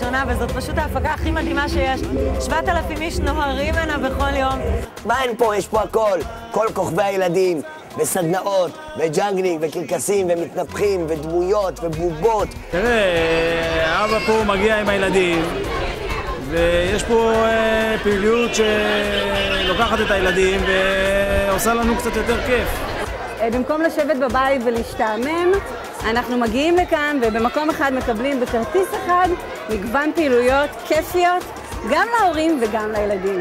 ראשונה, וזאת פשוט ההפקה הכי מדהימה שיש. 7,000 איש נוהרים הנה בכל יום. מה אין פה? יש פה הכל. כל כוכבי הילדים, וסדנאות, וג'אנגלינג, וקרקסים, ומתנפחים, ודמויות, ובובות. תראה, אבא פה מגיע עם הילדים, ויש פה פעילות שלוקחת את הילדים ועושה לנו קצת יותר כיף. במקום לשבת בבית ולהשתעמם, אנחנו מגיעים לכאן ובמקום אחד מקבלים בכרטיס אחד מגוון פעילויות כיפיות, גם להורים וגם לילדים.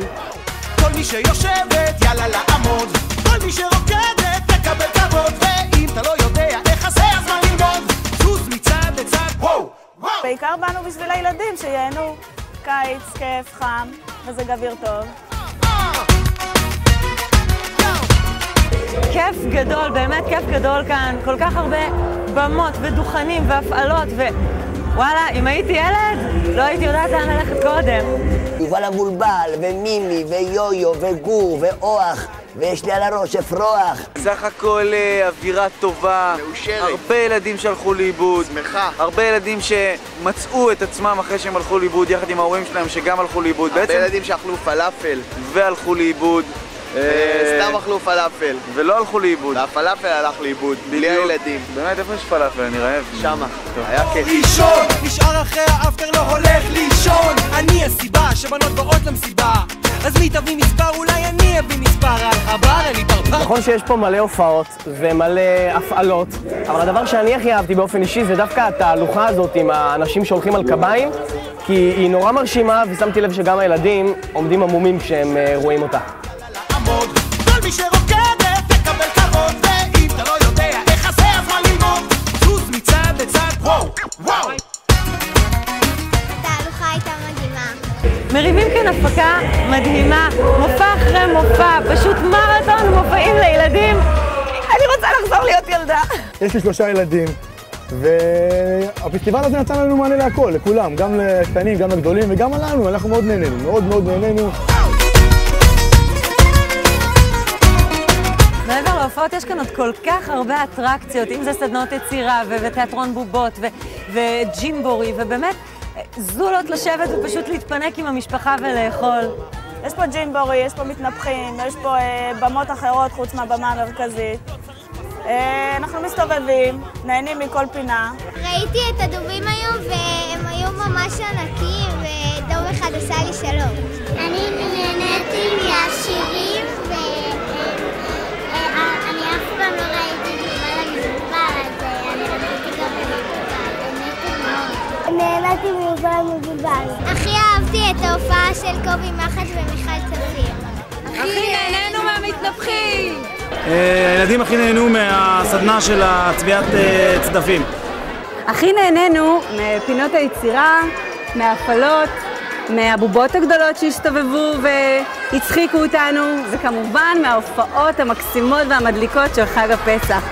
כל מי שיושבת, יאללה לעמוד. כל מי שרוקדת, תקבל כבוד. ואם אתה לא יודע איך עשה, אז מה ללמוד? זוז מצד לצד, וואו, וואו. בעיקר באנו בשביל הילדים שיהנו. קיץ, כיף, חם, וזה גביר טוב. כיף גדול, באמת כיף גדול כאן. כל כך הרבה במות ודוכנים והפעלות וואלה, אם הייתי ילד, לא הייתי יודעת לאן ללכת קודם. יובל המבולבל, ומימי, ויו-יו, וגור, ואוח, ויש לי על הראש אפרוח. סך הכל אווירה טובה, מאושרת. הרבה ילדים שהלכו לאיבוד. שמחה. הרבה ילדים שמצאו את עצמם אחרי שהם הלכו לאיבוד, יחד עם ההורים שלהם שגם הלכו לאיבוד. הרבה ילדים שאכלו פלאפל. והלכו לאיבוד. סתם אכלו פלאפל. ולא הלכו לאיבוד. והפלאפל הלך לאיבוד, בלי הילדים. באמת, איפה יש פלאפל? אני רעב. שמה. היה כיף. לישון, נשאר אחרי האפטר, לא הולך לישון. אני הסיבה שבנות באות למסיבה. אז מי תביא מספר? אולי אני אביא מספר. על חבר, אני ברבר. נכון שיש פה מלא הופעות ומלא הפעלות, אבל הדבר שאני הכי אהבתי באופן אישי זה דווקא התהלוכה הזאת עם האנשים שהולכים על קביים, כי היא נורא מרשימה, ושמתי לב שגם הילדים עומדים עמומים כשהם רואים אותה. כל מי שרוקדת תקבל כבוד, ואם אתה לא יודע איך עשה אז מה ללמוד? זוז מצד לצד, וואו, וואו. התהלוכה הייתה מדהימה. מרימים כאן הפקה מדהימה, מופע אחרי מופע, פשוט מרתון מופעים לילדים. אני רוצה לחזור להיות ילדה. יש לי 3 ילדים, והפסטיבל הזה נתן לנו מענה להכל, לכולם, גם לקטנים, גם לגדולים וגם עלינו, אנחנו מאוד נהנינו, מאוד מאוד נהנינו. מעבר להופעות יש כאן עוד כל כך הרבה אטרקציות, אם זה סדנות יצירה ותיאטרון בובות וג'ימבורי, ובאמת זולות לשבת ופשוט להתפנק עם המשפחה ולאכול. יש פה ג'ימבורי, יש פה מתנפחים, יש פה במות אחרות חוץ מהבמה המרכזית. אנחנו מסתובבים, נהנים מכל פינה. ראיתי את הדובים היום והם היו ממש ענקים ודוב אחד עשה לי שלום. אני נהניתי מהשירים ואני אף פעם לא ראיתי יובל המבולבל, אז אני רציתי גם מאוד. נהניתי מיובל המבולבל. הכי אהבתי את ההופעה של קובי מחט ומיכל צפיר. הכי נהנינו מהמתנפחים! הילדים הכי נהנו מהסדנה של הצביעת צדפים. הכי נהנינו מפינות היצירה, מההפעלות, מהבובות הגדולות שהסתובבו והצחיקו אותנו, וכמובן מההופעות המקסימות והמדליקות של חג הפסח.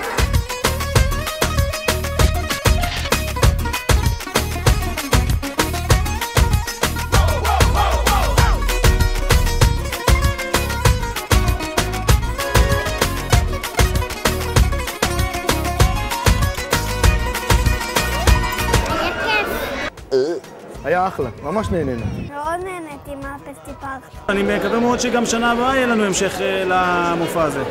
היה אחלה, ממש נהנינו. מאוד נהניתי מהפסטיבל. אני מקווה מאוד שגם שנה הבאה יהיה לנו המשך למופע הזה.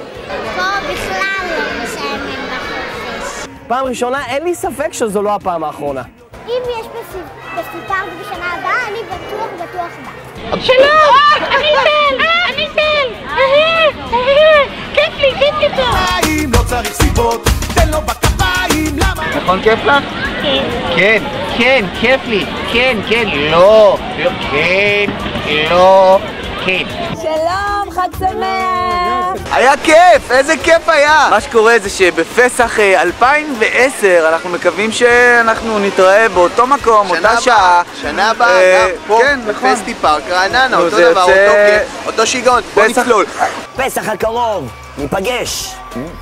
פה בכלל לא משעמם בחופש. פעם ראשונה, אין לי ספק שזו לא הפעם האחרונה. אם יש פסטיבל בשנה הבאה, אני בטוח בא. שלום! אני תל! כיף לי פה! לא צריך סיבות, תן לו בכפיים, למה? נכון כיף לך? כן. כן, כיף לי. כן, לא, כן. שלום, חג שמח! היה כיף, איזה כיף היה! מה שקורה זה שבפסח 2010 אנחנו מקווים שאנחנו נתראה באותו מקום, אותה שעה. שנה הבאה, גם פה, בפסטי פארק רעננה, אותו דבר, אותו כיף, אותו שיגעון, בוא נצלול. פסח הקרוב, ניפגש.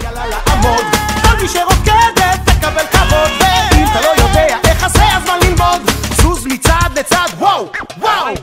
יאללה לעמוד, כל מי שרוקדת תקבל כבוד, ואם אתה לא יודע איך עשה אז מה ללמוד? זוז מצד לצד, וואו, וואו!